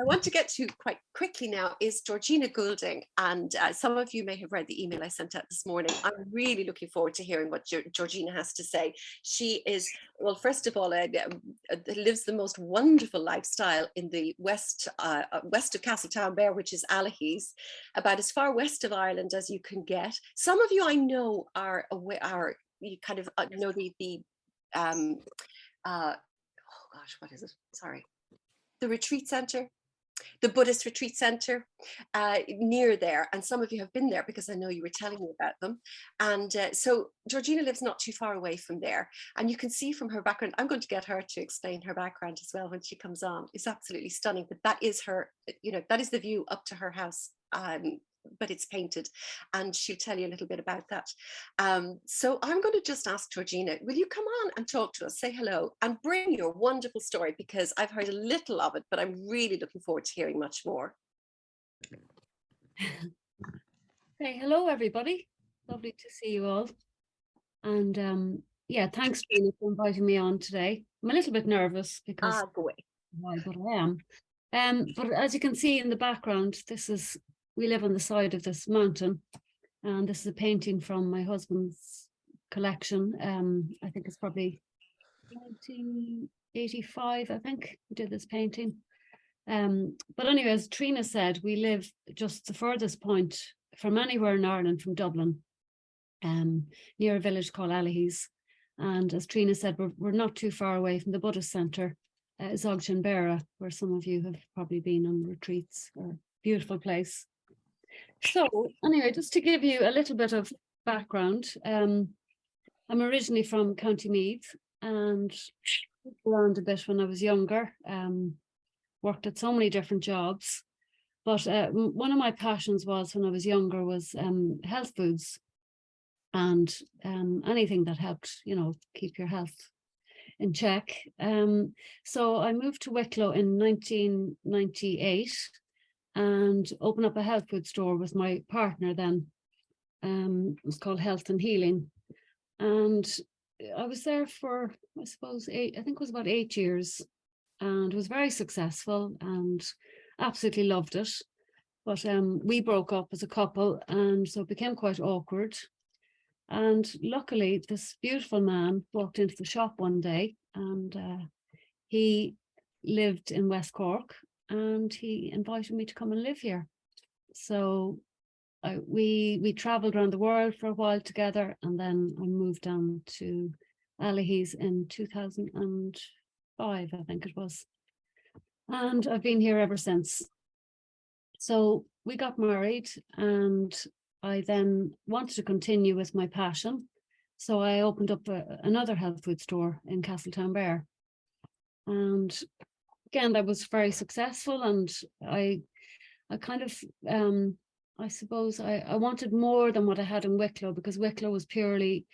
I want to get to quite quickly now is Georgina Goulding. And some of you may have read the email I sent out this morning. I'm really looking forward to hearing what Georgina has to say. She is, well, first of all, lives the most wonderful lifestyle in the west of Castletownbere, which is Allihies, about as far west of Ireland as you can get. Some of you I know are you kind of know oh gosh, what is it? Sorry. The retreat center, the Buddhist retreat center near there. And some of you have been there because I know you were telling me about them. And so Georgina lives not too far away from there. And you can see from her background, I'm going to get her to explain her background as well when she comes on. It's absolutely stunning. But that is her, that is the view up to her house. But it's painted, and she'll tell you a little bit about that. So I'm going to just ask Georgina, will you come on and talk to us, say hello, and bring your wonderful story, because I've heard a little of it, but I'm really looking forward to hearing much more. Hey, hello everybody. Lovely to see you all. And yeah, thanks Gina for inviting me on today. I'm a little bit nervous because go away. Why, but I am. But as you can see in the background, we live on the side of this mountain, and this is a painting from my husband's collection. I think it's probably 1985, I think we did this painting. But anyway, as Trina said, we live just the furthest point from anywhere in Ireland, from Dublin, near a village called Allihies. And as Trina said, we're not too far away from the Buddhist centre, Zogchinbera, where some of you have probably been on retreats. A beautiful place. So anyway, just to give you a little bit of background, I'm originally from County Meath and moved around a bit when I was younger, worked at so many different jobs. But one of my passions was, when I was younger, was health foods and anything that helped, keep your health in check. So I moved to Wicklow in 1998 and opened up a health food store with my partner then. It was called Health and Healing. And I was there for, I suppose, I think it was about 8 years, and it was very successful and absolutely loved it. But we broke up as a couple, and so it became quite awkward. And luckily, this beautiful man walked into the shop one day, and he lived in West Cork, and he invited me to come and live here. So we traveled around the world for a while together, and then I moved down to Allihies in 2005, I think it was. And I've been here ever since. So we got married, and I then wanted to continue with my passion. So I opened up another health food store in Castletownbere. And again, that was very successful. And I kind of, I suppose I wanted more than what I had in Wicklow, because Wicklow was purely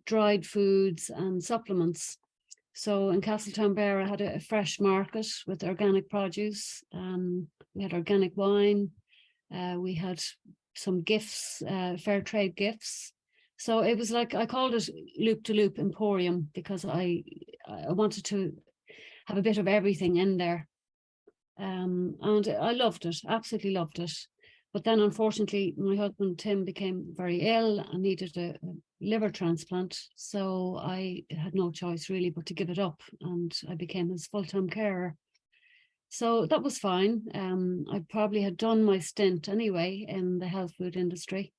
dried foods and supplements. So in Castletownbere, I had a fresh market with organic produce. We had organic wine. We had some gifts, fair trade gifts. So it was like, I called it Loop to Loop Emporium, because I wanted to have a bit of everything in there. And I loved it, absolutely loved it. But then unfortunately, my husband Tim became very ill and needed a liver transplant. So I had no choice really but to give it up, and I became his full-time carer. So that was fine. I probably had done my stint anyway in the health food industry.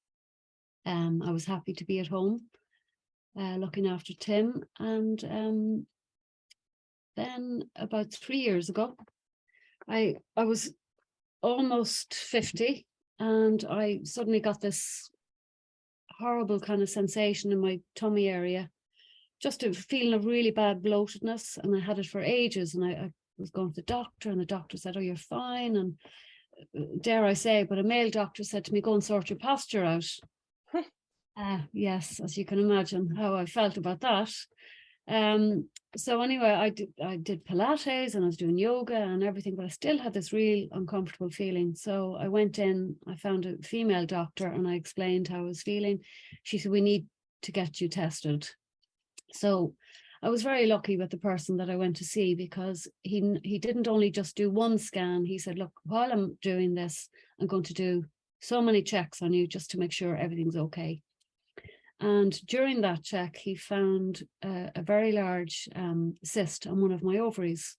I was happy to be at home, looking after Tim. And then about 3 years ago, I was almost 50, and I suddenly got this horrible kind of sensation in my tummy area, just a feeling of really bad bloatedness. And I had it for ages, and I was going to the doctor, and the doctor said, oh, you're fine. And dare I say, but a male doctor said to me, go and sort your posture out. Yes, as you can imagine how I felt about that. So anyway, I did Pilates, and I was doing yoga and everything, but I still had this real uncomfortable feeling. So I went in, I found a female doctor, and I explained how I was feeling. She said, we need to get you tested. So I was very lucky with the person that I went to see, because he didn't only just do one scan. He said, look, while I'm doing this, I'm going to do so many checks on you just to make sure everything's okay. And during that check, he found a very large cyst on one of my ovaries.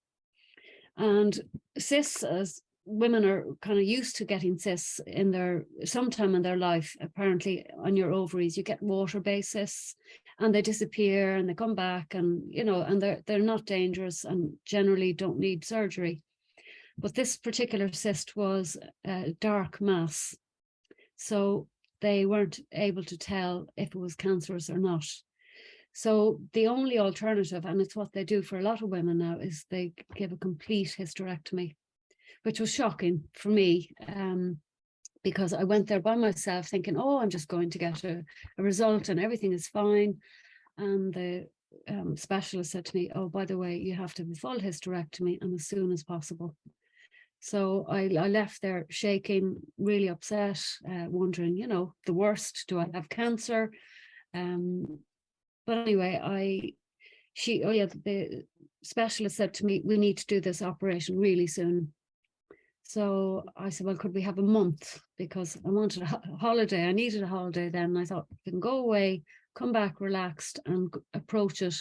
And cysts, as women are kind of used to getting cysts in sometime in their life, apparently on your ovaries, you get water-based cysts, and they disappear and they come back, and and they're not dangerous and generally don't need surgery. But this particular cyst was a dark mass, so they weren't able to tell if it was cancerous or not. So the only alternative, and it's what they do for a lot of women now, is they give a complete hysterectomy, which was shocking for me, because I went there by myself thinking, oh, I'm just going to get a result and everything is fine. And the specialist said to me, oh, by the way, you have to have a full hysterectomy and as soon as possible. So I left there shaking, really upset, wondering, the worst, do I have cancer? But anyway, the specialist said to me, we need to do this operation really soon. So I said, well, could we have a month? Because I wanted a holiday. I needed a holiday then. I thought, we can go away, come back relaxed and approach it,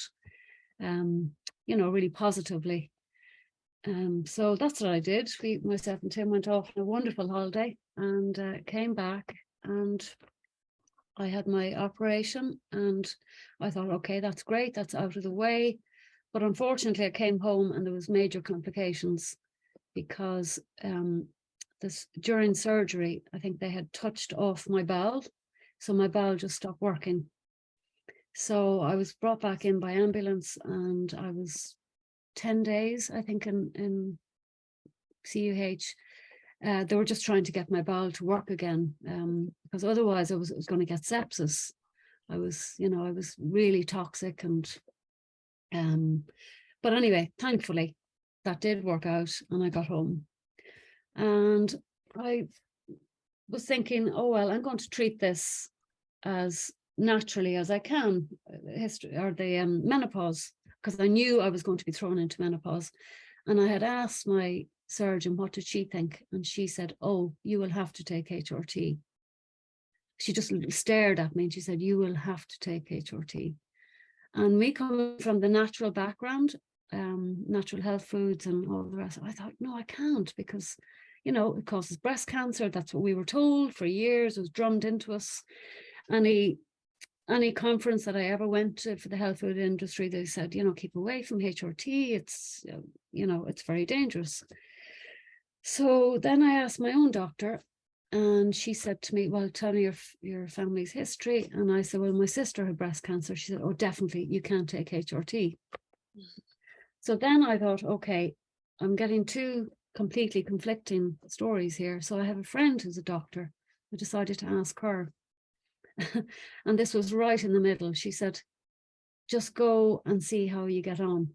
really positively. So that's what I did. Myself and Tim went off on a wonderful holiday and came back, and I had my operation, and I thought, okay, that's great, that's out of the way. But unfortunately, I came home and there was major complications, because during surgery, I think they had touched off my bowel, so my bowel just stopped working. So I was brought back in by ambulance, and I was 10 days, I think, in CUH. They were just trying to get my bowel to work again, because otherwise I was going to get sepsis. I was really toxic, and but anyway, thankfully that did work out, and I got home. And I was thinking, oh well, I'm going to treat this as naturally as I can, the menopause, because I knew I was going to be thrown into menopause. And I had asked my surgeon, what did she think? And she said, oh, you will have to take HRT. She just stared at me and she said, you will have to take HRT. And me coming from the natural background, natural health foods and all the rest, I thought, no, I can't, because, it causes breast cancer. That's what we were told for years. It was drummed into us. Any conference that I ever went to for the health food industry, they said, keep away from HRT. It's, it's very dangerous. So then I asked my own doctor, and she said to me, well, tell me your family's history. And I said, well, my sister had breast cancer. She said, oh, definitely, you can't take HRT. So then I thought, okay, I'm getting two completely conflicting stories here. So I have a friend who's a doctor. I decided to ask her. And this was right in the middle. She said, just go and see how you get on.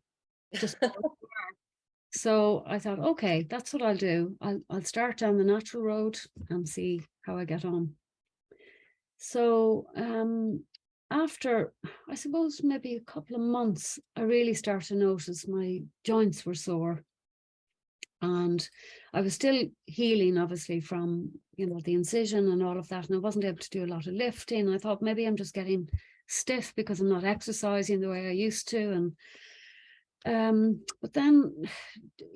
So I thought, okay, that's what I'll do. I'll start down the natural road and see how I get on. So after, I suppose, maybe a couple of months, I really started to notice my joints were sore. And I was still healing, obviously, from, the incision and all of that. And I wasn't able to do a lot of lifting. I thought maybe I'm just getting stiff because I'm not exercising the way I used to. And but then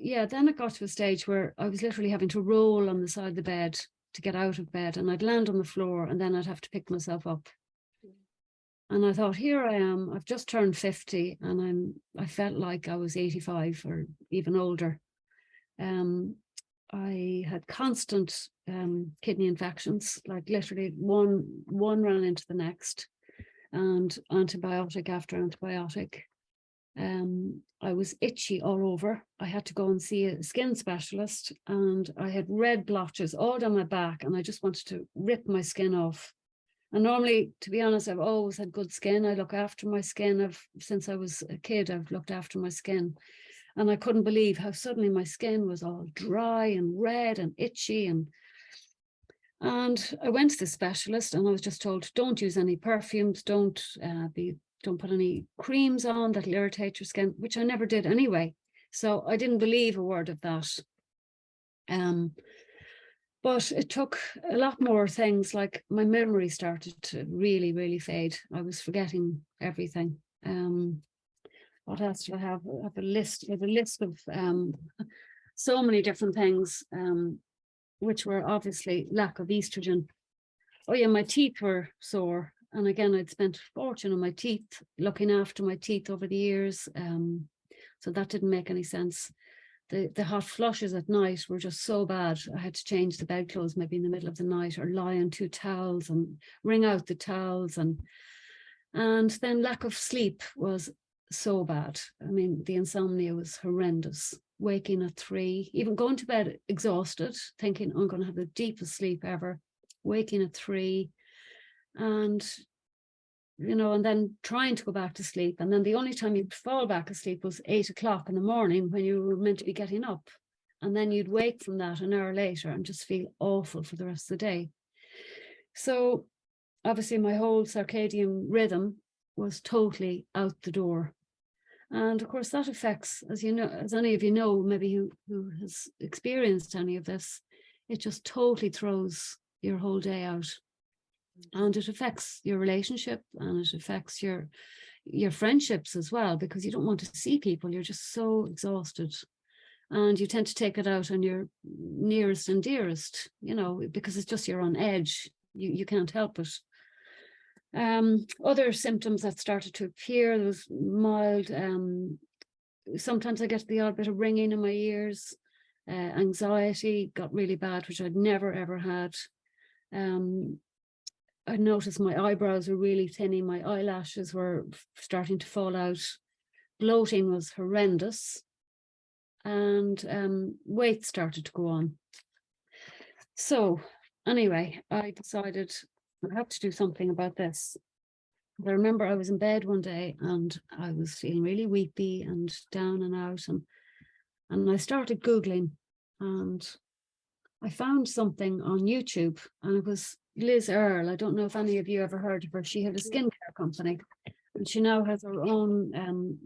it got to a stage where I was literally having to roll on the side of the bed to get out of bed, and I'd land on the floor and then I'd have to pick myself up. And I thought, here I am, I've just turned 50 and I felt like I was 85 or even older. I had constant kidney infections, like literally one ran into the next, and antibiotic after antibiotic. I was itchy all over. I had to go and see a skin specialist, and I had red blotches all down my back, and I just wanted to rip my skin off. And normally, to be honest, I've always had good skin. I look after my skin. Since I was a kid, I've looked after my skin. And I couldn't believe how suddenly my skin was all dry and red and itchy. And I went to the specialist, and I was just told, don't use any perfumes, don't be don't put any creams on that'll irritate your skin, which I never did anyway. So I didn't believe a word of that. But it took a lot more things, like my memory started to really, really fade. I was forgetting everything. What else do I have? I have a list. I have a list of so many different things, which were obviously lack of estrogen. Oh yeah, my teeth were sore. And again, I'd spent a fortune on my teeth, looking after my teeth over the years. So that didn't make any sense. The hot flushes at night were just so bad. I had to change the bedclothes maybe in the middle of the night, or lie on 2 towels and wring out the towels. And then lack of sleep was so bad. I mean, the insomnia was horrendous. Waking at 3, even going to bed exhausted, thinking I'm going to have the deepest sleep ever. Waking at 3, and and then trying to go back to sleep, and then the only time you'd fall back asleep was 8 o'clock in the morning when you were meant to be getting up, and then you'd wake from that an hour later and just feel awful for the rest of the day. So obviously my whole circadian rhythm was totally out the door, and of course that affects, as you know, as any of you know, maybe who has experienced any of this, it just totally throws your whole day out. And it affects your relationship, and it affects your friendships as well, because you don't want to see people. You're just so exhausted, and you tend to take it out on your nearest and dearest, because it's just you're on edge. You can't help it. Other symptoms that started to appear, there was mild, sometimes I get the odd bit of ringing in my ears. Anxiety got really bad, which I'd never ever had. I noticed my eyebrows were really thinning, my eyelashes were starting to fall out, bloating was horrendous, and weight started to go on. So anyway, I decided I have to do something about this. I remember I was in bed one day and I was feeling really weepy and down and out, and I started Googling, and I found something on YouTube, and it was Liz Earle. I don't know if any of you ever heard of her. She had a skincare company, and she now has her own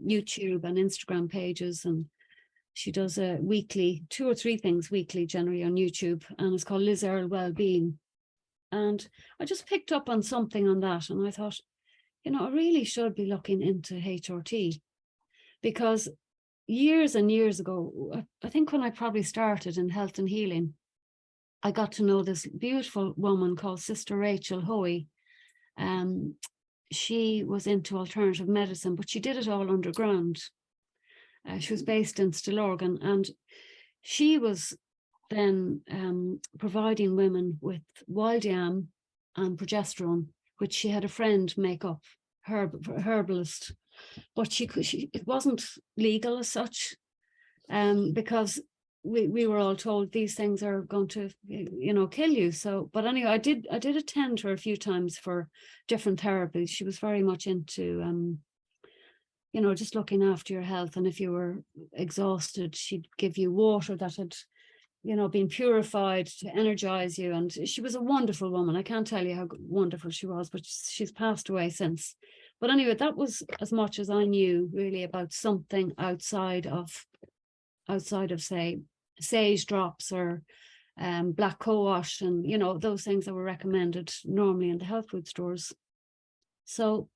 YouTube and Instagram pages, and she does a weekly, 2 or 3 things weekly generally on YouTube, and it's called Liz Earle Wellbeing. And I just picked up on something on that, and I thought, I really should be looking into HRT, because years and years ago, I think when I probably started in health and healing, I got to know this beautiful woman called Sister Rachel Hoey. She was into alternative medicine, but she did it all underground. She was based in Stillorgan, and she was then providing women with wild yam and progesterone, which she had a friend make up, herbalist, but it wasn't legal as such, because we were all told these things are going to kill you. So, but anyway, I did attend her a few times for different therapies. She was very much into just looking after your health, and if you were exhausted, she'd give you water that had been purified to energize you. And she was a wonderful woman. I can't tell you how wonderful she was, but she's passed away since. But anyway, that was as much as I knew really about something outside of say sage drops or black co-wash, and those things that were recommended normally in the health food stores. So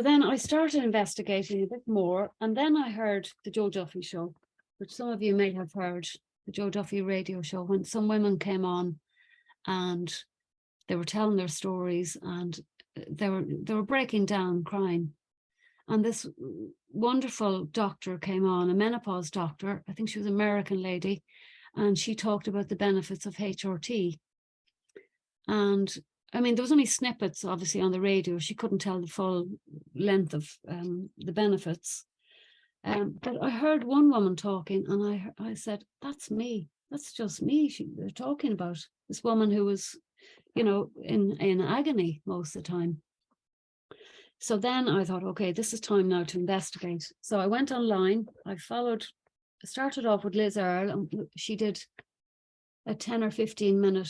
then I started investigating a bit more, and then I heard the Joe Duffy show, which some of you may have heard, the Joe Duffy radio show, when some women came on and they were telling their stories, and they were breaking down crying. And this wonderful doctor came on, a menopause doctor. I think she was an American lady, and she talked about the benefits of HRT. And I mean, there was only snippets, obviously, on the radio. She couldn't tell the full length of the benefits. But I heard one woman talking, and I said, that's me. That's just me. They're talking about this woman who was, in agony most of the time. So then I thought, okay, this is time now to investigate. So I went online. I started off with Liz Earle, and she did a 10 or 15 minute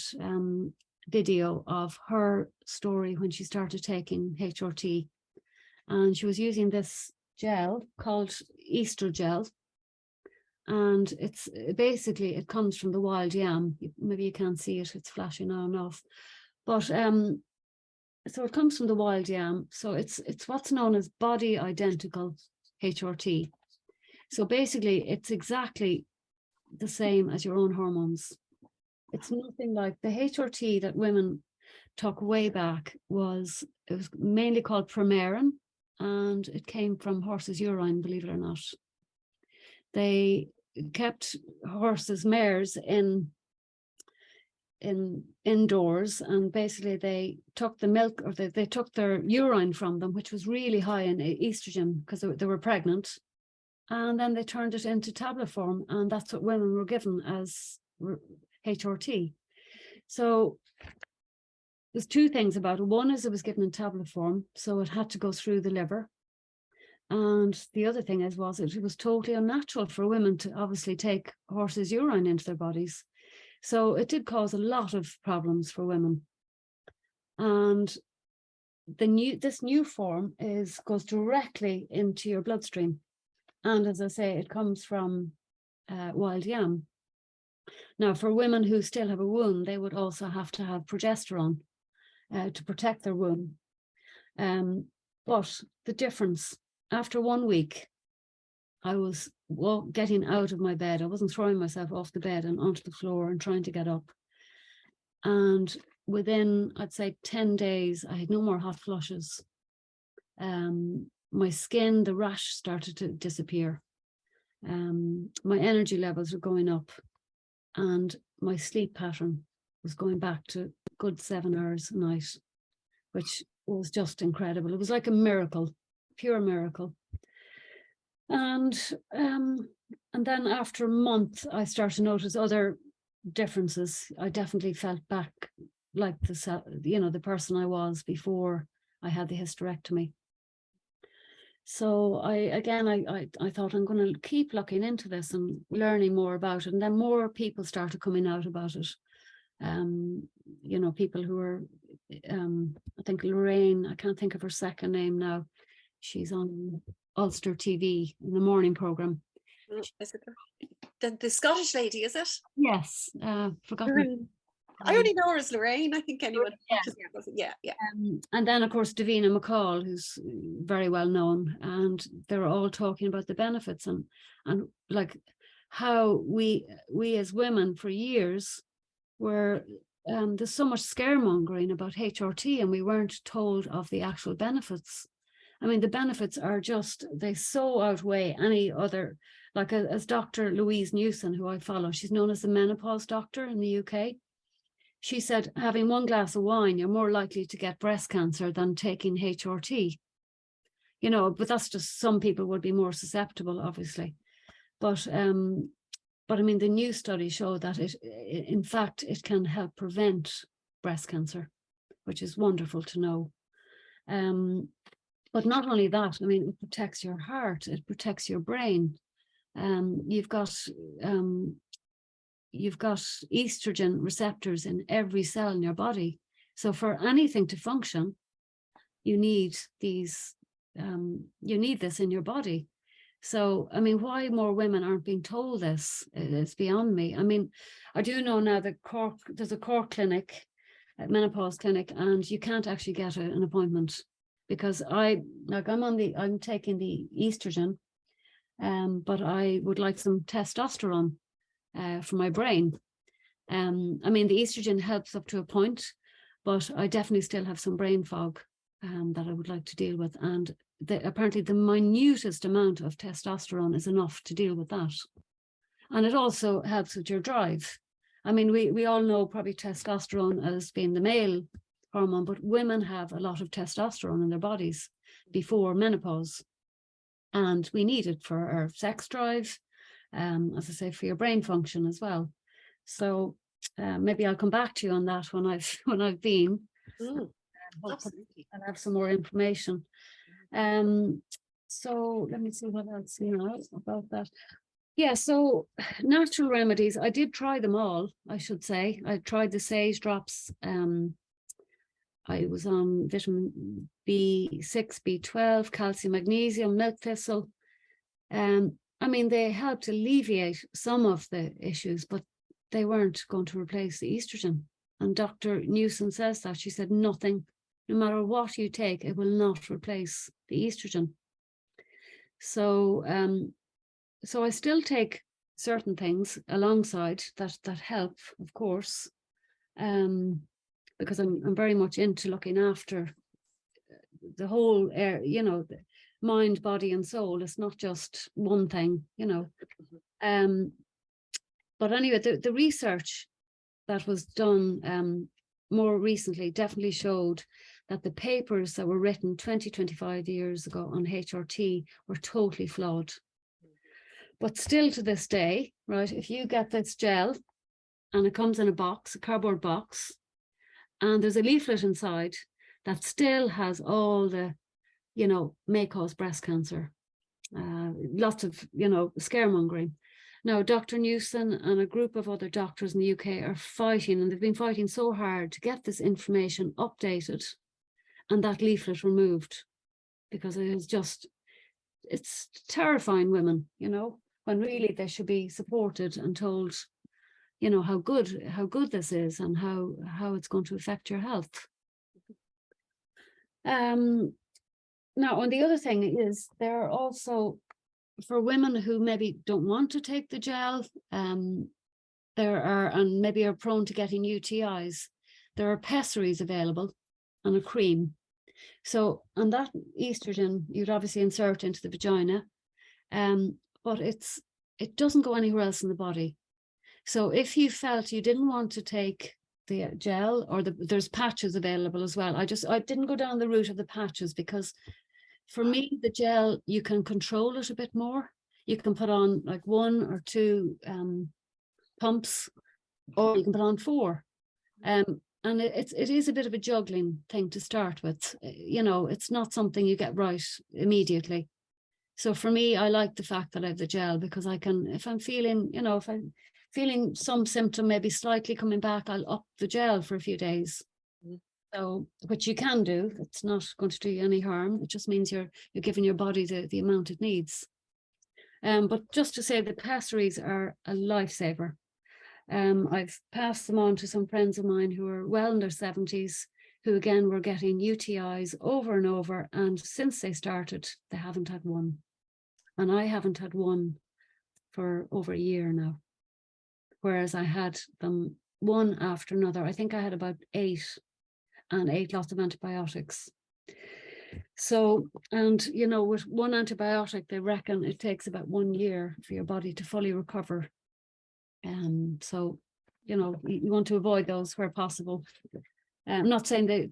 video of her story when she started taking HRT. and she was using this gel called estrogel, and it's basically, it comes from the wild yam. Maybe you can't see it, it's flashing on and off, but so it comes from the wild yam. So it's what's known as body identical HRT. So basically it's exactly the same as your own hormones. It's nothing like the HRT that women took way back. It was mainly called Premarin, and it came from horses' urine, believe it or not. They kept horses, mares indoors, and basically they took the milk, or they took their urine from them, which was really high in estrogen because they were pregnant, and then they turned it into tablet form, and that's what women were given as HRT. So there's two things about it. One is it was given in tablet form, so it had to go through the liver. And the other thing was it was totally unnatural for women to obviously take horses' urine into their bodies. So it did cause a lot of problems for women. And this new form goes directly into your bloodstream. And as I say, it comes from wild yam. Now, for women who still have a wound, they would also have to have progesterone to protect their wound. But the difference, after 1 week, I was getting out of my bed. I wasn't throwing myself off the bed and onto the floor and trying to get up. And within, I'd say 10 days, I had no more hot flushes. My skin, the rash started to disappear. My energy levels were going up, and my sleep pattern was going back to a good 7 hours a night, which was just incredible. It was like a miracle, pure miracle. And then after a month, I started to notice other differences. I definitely felt back like the person I was before I had the hysterectomy. So I thought, I'm going to keep looking into this and learning more about it. And then more people started coming out about it. People who are, I think Lorraine, I can't think of her second name now. She's on Ulster TV in the morning programme. Is it the Scottish lady, is it? Yes, forgotten. I only know her as Lorraine. I think anyone. Yeah. And then, of course, Davina McCall, who's very well known, and they're all talking about the benefits and like how we as women for years were. There's so much scaremongering about HRT, and we weren't told of the actual benefits. I mean, the benefits are they so outweigh any other. Like as Dr. Louise Newson, who I follow, she's known as the menopause doctor in the UK. She said, having 1 glass of wine, you're more likely to get breast cancer than taking HRT. But that's just, some people would be more susceptible, obviously. But I mean, the new study showed that in fact, it can help prevent breast cancer, which is wonderful to know. But not only that, I mean, it protects your heart, it protects your brain. You've got estrogen receptors in every cell in your body. So for anything to function, you need this in your body. So, I mean, why more women aren't being told this is beyond me. I mean, I do know now that there's a Cork clinic, a menopause clinic, and you can't actually get an appointment because I'm taking the estrogen, but I would like some testosterone for my brain. I mean, the estrogen helps up to a point, but I definitely still have some brain fog that I would like to deal with. And apparently the minutest amount of testosterone is enough to deal with that. And it also helps with your drive. I mean, we all know probably testosterone as being the male hormone, but women have a lot of testosterone in their bodies before menopause. And we need it for our sex drive, as I say, for your brain function as well. So maybe I'll come back to you on that when I've been. Absolutely. I'll have some more information. So let me see what else about that. Yeah, so natural remedies, I did try them all, I should say. I tried the sage drops, I was on vitamin B6, B12, calcium, magnesium, milk thistle. I mean, they helped alleviate some of the issues, but they weren't going to replace the estrogen. And Dr. Newson says that. She said, nothing, no matter what you take, it will not replace the estrogen. So, so I still take certain things alongside that help, of course, because I'm very much into looking after the whole, the mind, body, and soul. It's not just one thing, But anyway, the research that was done more recently definitely showed that the papers that were written 20, 25 years ago on HRT were totally flawed. But still to this day, right, if you get this gel and it comes in a box, a cardboard box, and there's a leaflet inside that still has all the, may cause breast cancer, lots of, scaremongering. Now, Dr. Newson and a group of other doctors in the UK are fighting, and they've been fighting so hard to get this information updated and that leaflet removed, because it is just, it's terrifying women, when really they should be supported and told, how good this is and how it's going to affect your health. Now, and the other thing is, there are also, for women who maybe don't want to take the gel, and maybe are prone to getting UTIs, there are pessaries available and a cream. So, and that estrogen, you'd obviously insert into the vagina, but it doesn't go anywhere else in the body. So if you felt you didn't want to take the gel, or there's patches available as well. I didn't go down the route of the patches, because for me, the gel, you can control it a bit more. You can put on like 1 or 2 pumps, or you can put on 4. And it is a bit of a juggling thing to start with. It's not something you get right immediately. So for me, I like the fact that I have the gel, because I can, if I'm feeling, if I'm feeling some symptom maybe slightly coming back, I'll up the gel for a few days. So, which you can do. It's not going to do you any harm. It just means you're giving your body the amount it needs. But just to say, the pessaries are a lifesaver. I've passed them on to some friends of mine who are well in their 70s, who again were getting UTIs over and over. And since they started, they haven't had one. And I haven't had one for over a year now. Whereas I had them one after another. I think I had about 8, and ate lots of antibiotics. So, and with one antibiotic, they reckon it takes about 1 year for your body to fully recover. So, you want to avoid those where possible. I'm not saying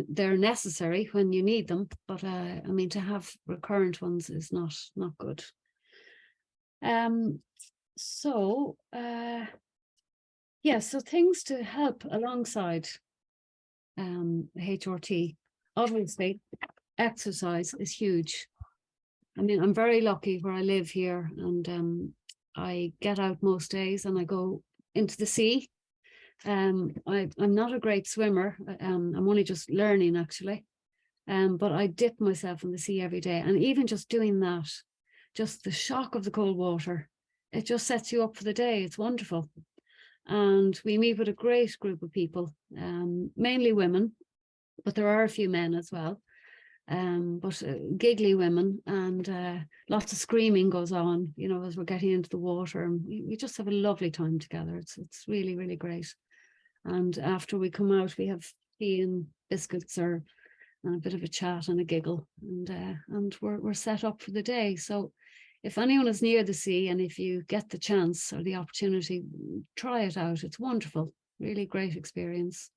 they're necessary when you need them, but I mean, to have recurrent ones is not good. So things to help alongside HRT. Obviously, exercise is huge. I mean, I'm very lucky where I live here, and I get out most days and I go into the sea. I'm not a great swimmer. I'm only just learning, actually. But I dip myself in the sea every day, and even just doing that, just the shock of the cold water, it just sets you up for the day. It's wonderful. And we meet with a great group of people, mainly women, but there are a few men as well. But giggly women, and lots of screaming goes on, as we're getting into the water. And we just have a lovely time together. It's really, really great. And after we come out, we have tea and biscuits, or a bit of a chat and a giggle, and we're set up for the day. So if anyone is near the sea, and if you get the chance or the opportunity, try it out. It's wonderful, really great experience.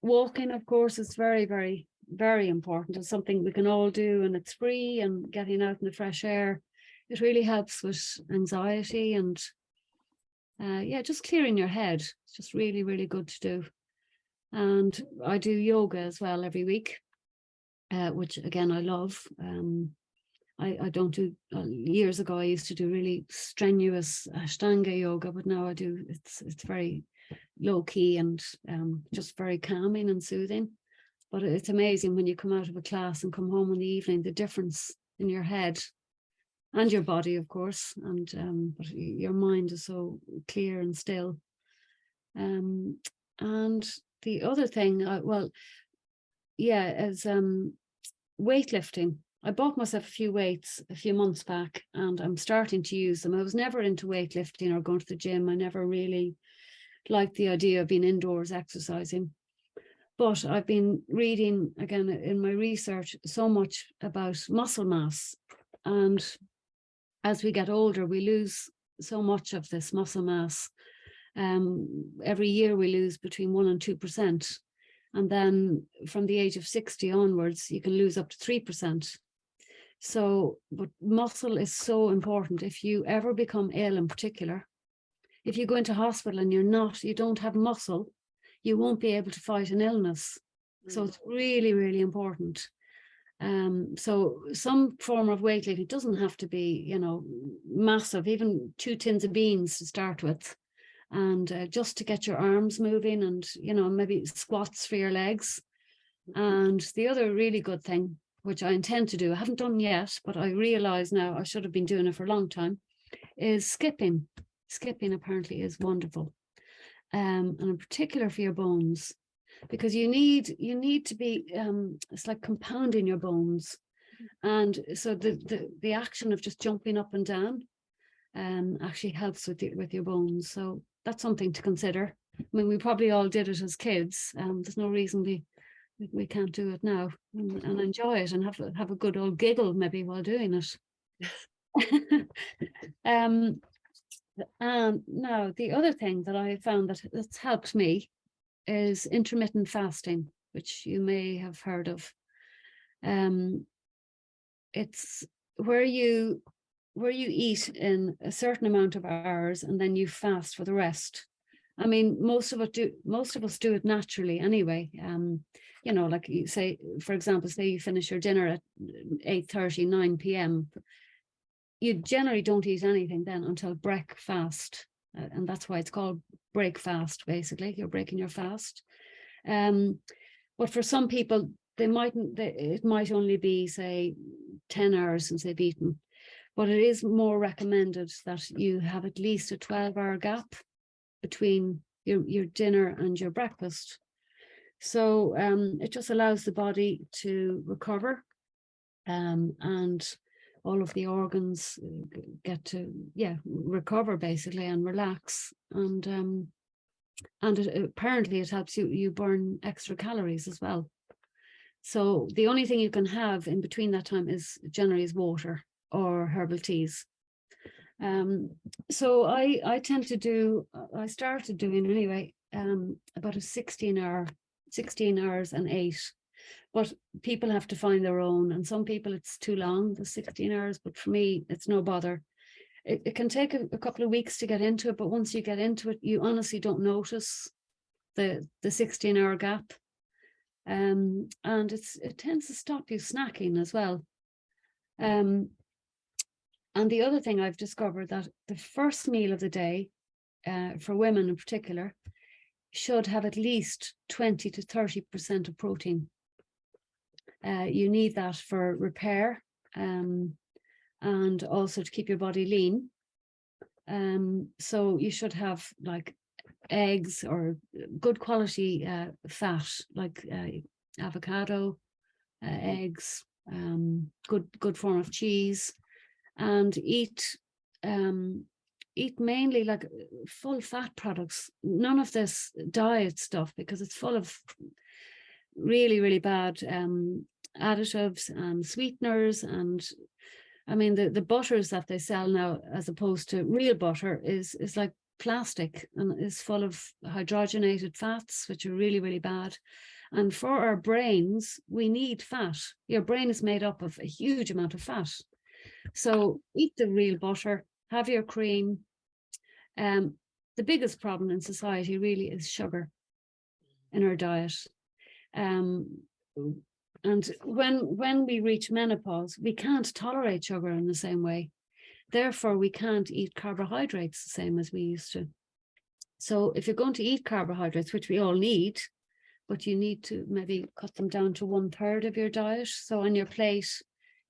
Walking, of course, is very, very, very important. It's something we can all do, and it's free, and getting out in the fresh air, it really helps with anxiety and just clearing your head. It's just really, really good to do. And I do yoga as well every week, which again I love. I don't do, years ago I used to do really strenuous Ashtanga yoga, but now I do, it's very low key and just very calming and soothing. But it's amazing when you come out of a class and come home in the evening, the difference in your head and your body, of course, and but your mind is so clear and still. And the other thing, is weightlifting. I bought myself a few weights a few months back, and I'm starting to use them. I was never into weightlifting or going to the gym. I never really liked the idea of being indoors exercising. But I've been reading, again, in my research, so much about muscle mass. And as we get older, we lose so much of this muscle mass. Every year we lose between 1% and 2%. And then from the age of 60 onwards, you can lose up to 3%. So, but muscle is so important. If you ever become ill in particular, if you go into hospital and you don't have muscle, you won't be able to fight an illness. So it's really, really important. So some form of weightlifting, it doesn't have to be, massive, even 2 tins of beans to start with. And just to get your arms moving and, maybe squats for your legs. And the other really good thing, which I intend to do, I haven't done yet, but I realize now I should have been doing it for a long time, is skipping. Skipping apparently is wonderful. And in particular for your bones, because you need to be, it's like compounding your bones. And so the action of just jumping up and down actually helps with your bones. So that's something to consider. I mean, we probably all did it as kids. There's no reason we can't do it now and enjoy it and have a good old giggle maybe while doing it. And now the other thing that I found that's helped me is intermittent fasting, which you may have heard of. It's where you eat in a certain amount of hours and then you fast for the rest. I mean, most of us do it naturally anyway. Like you say, for example, say you finish your dinner at 8:30, 9 p.m. You generally don't eat anything then until breakfast. And that's why it's called break fast, basically. You're breaking your fast. But for some people, it might only be, say, 10 hours since they've eaten. But it is more recommended that you have at least a 12-hour gap between your dinner and your breakfast. So it just allows the body to recover, and all of the organs get to recover basically and relax, and apparently it helps you burn extra calories as well. So the only thing you can have in between that time is generally water or herbal teas. So I tend to do, I started doing anyway, about a 16 hours and 8. But people have to find their own, and some people it's too long, the 16 hours, but for me, it's no bother. It can take a couple of weeks to get into it, but once you get into it, you honestly don't notice the 16-hour gap. And it tends to stop you snacking as well. And the other thing I've discovered, that the first meal of the day, for women in particular, should have at least 20 to 30% of protein. You need that for repair, and also to keep your body lean. So you should have like eggs or good quality fat, like avocado, eggs, good form of cheese, and eat mainly like full fat products. None of this diet stuff, because it's full of really, really bad additives and sweeteners. And I mean, the butters that they sell now, as opposed to real butter, is like plastic and is full of hydrogenated fats, which are really, really bad. And for our brains, we need fat. Your brain is made up of a huge amount of fat. So eat the real butter, have your cream. The biggest problem in society really is sugar in our diet. And when we reach menopause, we can't tolerate sugar in the same way. Therefore, we can't eat carbohydrates the same as we used to. So if you're going to eat carbohydrates, which we all need, but you need to maybe cut them down to 1/3 of your diet. So on your plate,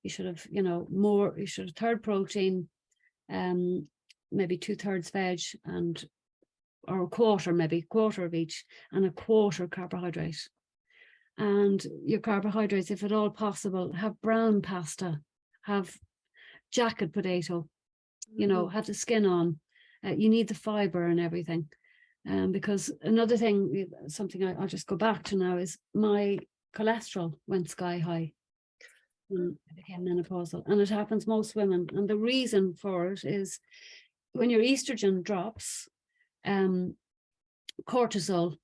you should have, more, you should have 1/3 protein, maybe 2/3 veg, or a quarter, maybe quarter of each, and a quarter carbohydrate. And your carbohydrates, if at all possible, have brown pasta, have jacket potato, have the skin on. You need the fiber and everything. Because another thing, something I'll just go back to now, is my cholesterol went sky high when I became menopausal, and it happens most women. And the reason for it is when your estrogen drops, cortisol,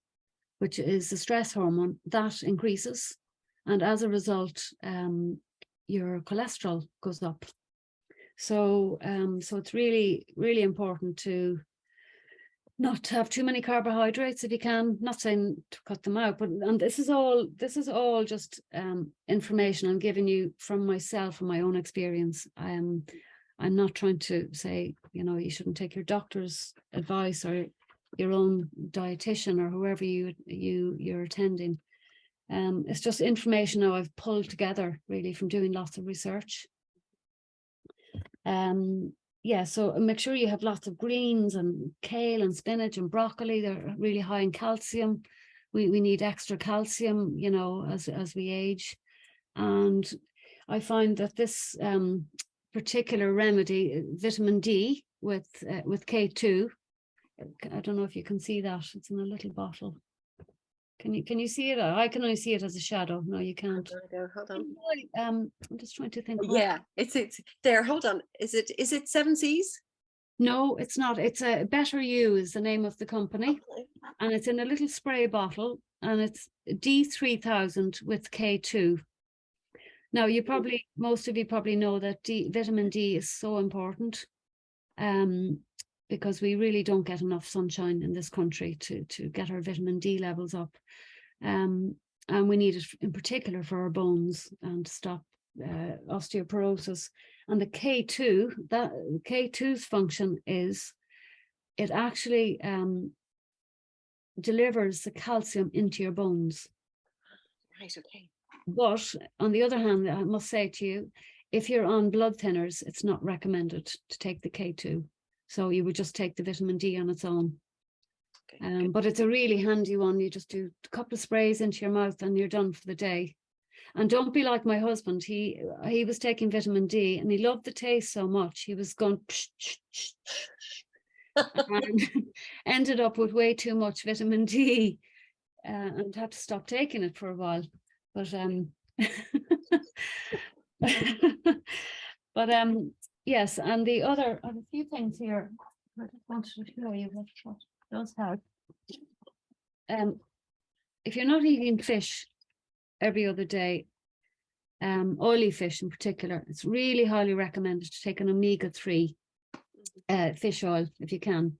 which is the stress hormone, that increases, and as a result, your cholesterol goes up. So, so it's really, really important to not have too many carbohydrates if you can. Not saying to cut them out, but and this is all just information I'm giving you from myself and my own experience. I'm not trying to say you shouldn't take your doctor's advice or your own dietitian or whoever you're attending. It's just information now I've pulled together really from doing lots of research. Yeah, so make sure you have lots of greens and kale and spinach and broccoli. They're really high in calcium. We need extra calcium, as we age. And I find that this particular remedy, vitamin D with K2, I don't know if you can see that. It's in a little bottle. Can you see it? I can only see it as a shadow. No, you can't. Hold on. I'm just trying to think. Yeah, it's there. Hold on. Is it 7 C's? No, it's not. It's a Better You is the name of the company, and it's in a little spray bottle, and it's D3000 with K2. Now, most of you probably know that vitamin D is so important, because we really don't get enough sunshine in this country to get our vitamin D levels up. And we need it in particular for our bones and to stop osteoporosis. And the K2, that K2's function is it actually delivers the calcium into your bones. Right, okay. But on the other hand, I must say to you, if you're on blood thinners, it's not recommended to take the K2. So you would just take the vitamin D on its own. Okay. But it's a really handy one. You just do a couple of sprays into your mouth and you're done for the day. And don't be like my husband. He was taking vitamin D and he loved the taste so much. He was going psh, psh, psh, psh, and ended up with way too much vitamin D and had to stop taking it for a while. But yes, and I have a few things here. I just wanted to show you what does help. If you're not eating fish every other day, oily fish in particular, it's really highly recommended to take an omega-3 fish oil if you can.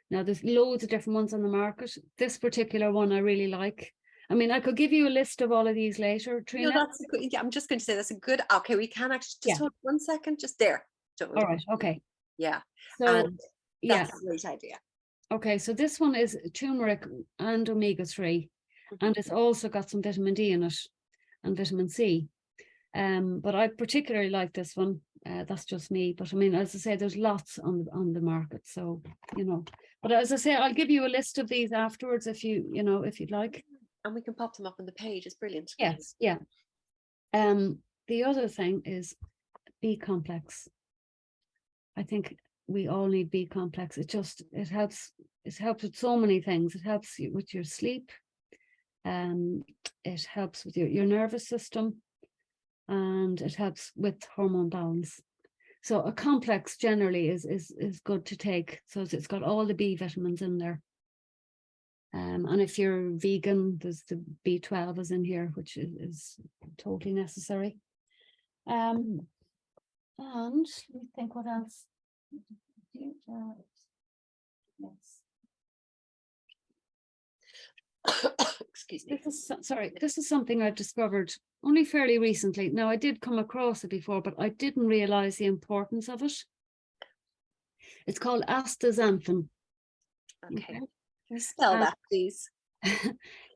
Now, there's loads of different ones on the market. This particular one I really like. I mean, I could give you a list of all of these later, Trina. No, that's a good, yeah, I'm just going to say that's a good, okay, we can actually just hold 1 second, just there. All right, okay. Yeah, so and that's a great idea. Okay, so this one is turmeric and omega-3, and it's also got some vitamin D in it and vitamin C. But I particularly like this one. That's just me. But I mean, as I say, there's lots on the market. So, but as I say, I'll give you a list of these afterwards if if you'd like. And we can pop them up on the page. It's brilliant. Yes, yeah. The other thing is B complex. I think we all need B complex. It helps with so many things. It helps you with your sleep. It helps with your nervous system, and it helps with hormone balance. So a complex generally is good to take. So it's got all the B vitamins in there. And if you're vegan, there's the B12 is in here, which is totally necessary. And let me think what else. Yes. Excuse me. This is something I've discovered only fairly recently. Now, I did come across it before, but I didn't realize the importance of it. It's called astaxanthin. Okay. Can you spell that, please?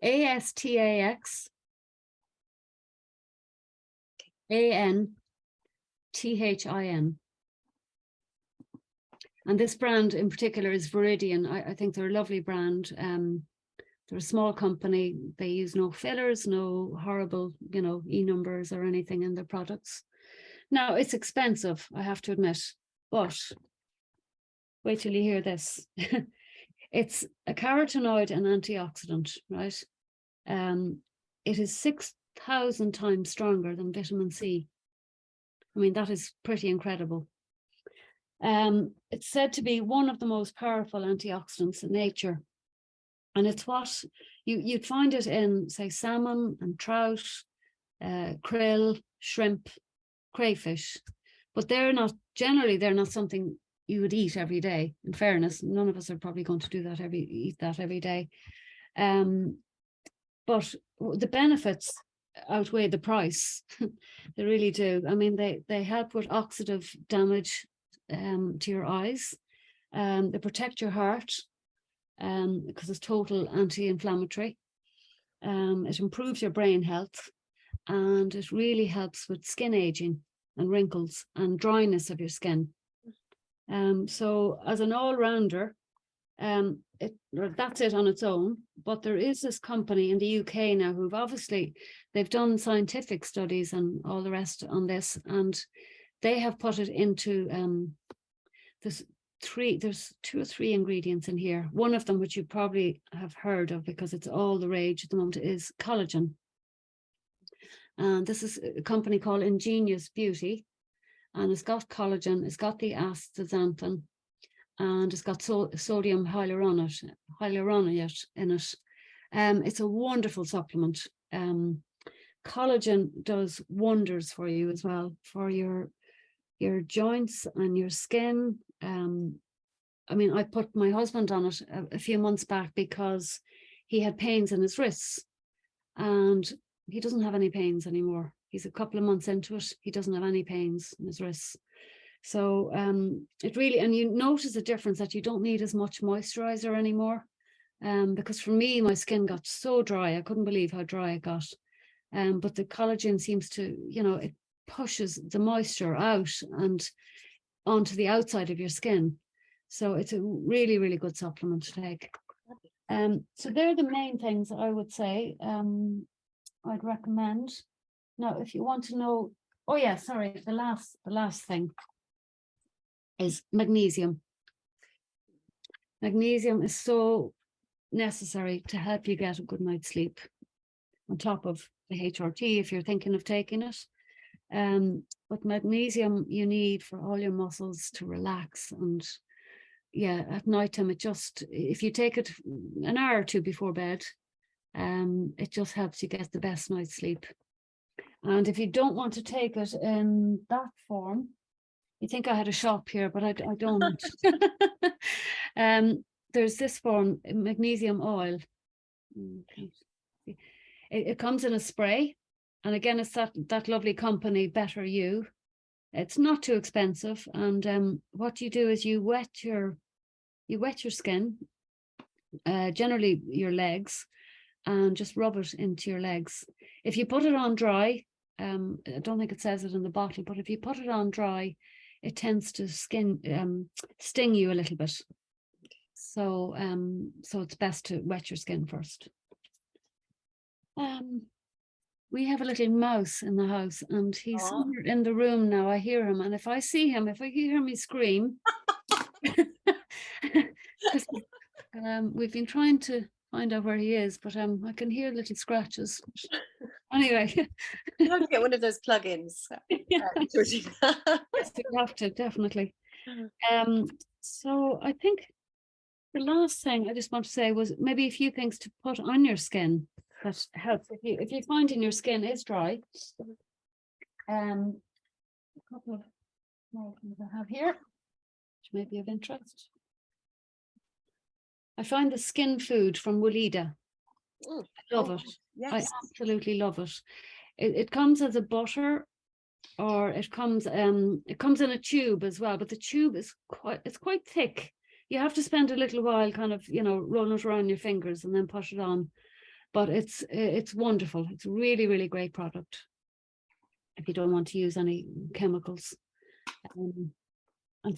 ASTAXANTHIN. And this brand in particular is Viridian. I think they're a lovely brand. They're a small company. They use no fillers, no horrible, e-numbers or anything in their products. Now, it's expensive, I have to admit, but wait till you hear this. It's a carotenoid and antioxidant, right? It is 6,000 times stronger than vitamin C. I mean, that is pretty incredible. It's said to be one of the most powerful antioxidants in nature. And it's what you'd find it in, say, salmon and trout, krill, shrimp, crayfish. But they're not something you would eat every day. In fairness, none of us are probably going to eat that every day. But the benefits outweigh the price. They really do. I mean, they help with oxidative damage to your eyes. They protect your heart because it's total anti-inflammatory. It improves your brain health, and it really helps with skin aging and wrinkles and dryness of your skin. So as an all-rounder, that's it on its own. But there is this company in the UK now who've they've done scientific studies and all the rest on this, and they have put it into there's 2 or 3 ingredients in here. One of them, which you probably have heard of because it's all the rage at the moment, is collagen. And this is a company called Ingenious Beauty, and it's got collagen, it's got the astaxanthin, and it's got sodium hyaluronate in it. It's a wonderful supplement. Collagen does wonders for you as well, for your joints and your skin. I mean, I put my husband on it a few months back because he had pains in his wrists, and he doesn't have any pains anymore. He's a couple of months into it. He doesn't have any pains in his wrists. So it really, and you notice a difference that you don't need as much moisturizer anymore. Because for me, my skin got so dry. I couldn't believe how dry it got. But the collagen seems to, it pushes the moisture out and onto the outside of your skin. So it's a really, really good supplement to take. So they're the main things I would say I'd recommend. Now, if you want to know, the last thing is magnesium. Magnesium is so necessary to help you get a good night's sleep, on top of the HRT if you're thinking of taking it. But magnesium you need for all your muscles to relax, and at night time if you take it an hour or two before bed, it just helps you get the best night's sleep. And if you don't want to take it in that form, you think I had a shop here, but I don't. There's this form, magnesium oil. It comes in a spray, and again, it's that lovely company, Better You. It's not too expensive, and what you do is you wet your skin, generally your legs, and just rub it into your legs. If you put it on dry, I don't think it says it in the bottle, but if you put it on dry, it tends to sting you a little bit. So it's best to wet your skin first. We have a little mouse in the house, and he's somewhere in the room now. I hear him, and if I hear me scream, we've been trying to find out where he is, but I can hear little scratches. Anyway, you have to get one of those plugins. Georgina. Yes, you have to, definitely. So I think the last thing I just want to say was maybe a few things to put on your skin that helps. If you find your skin is dry, a couple of more things I have here, which may be of interest. I find the skin food from Woolida. I love it. Yes. I absolutely love it. It comes as a butter, or it comes in a tube as well, but the tube is quite thick. You have to spend a little while kind of, you know, rolling it around your fingers and then push it on. But it's wonderful. It's a really, really great product if you don't want to use any chemicals. And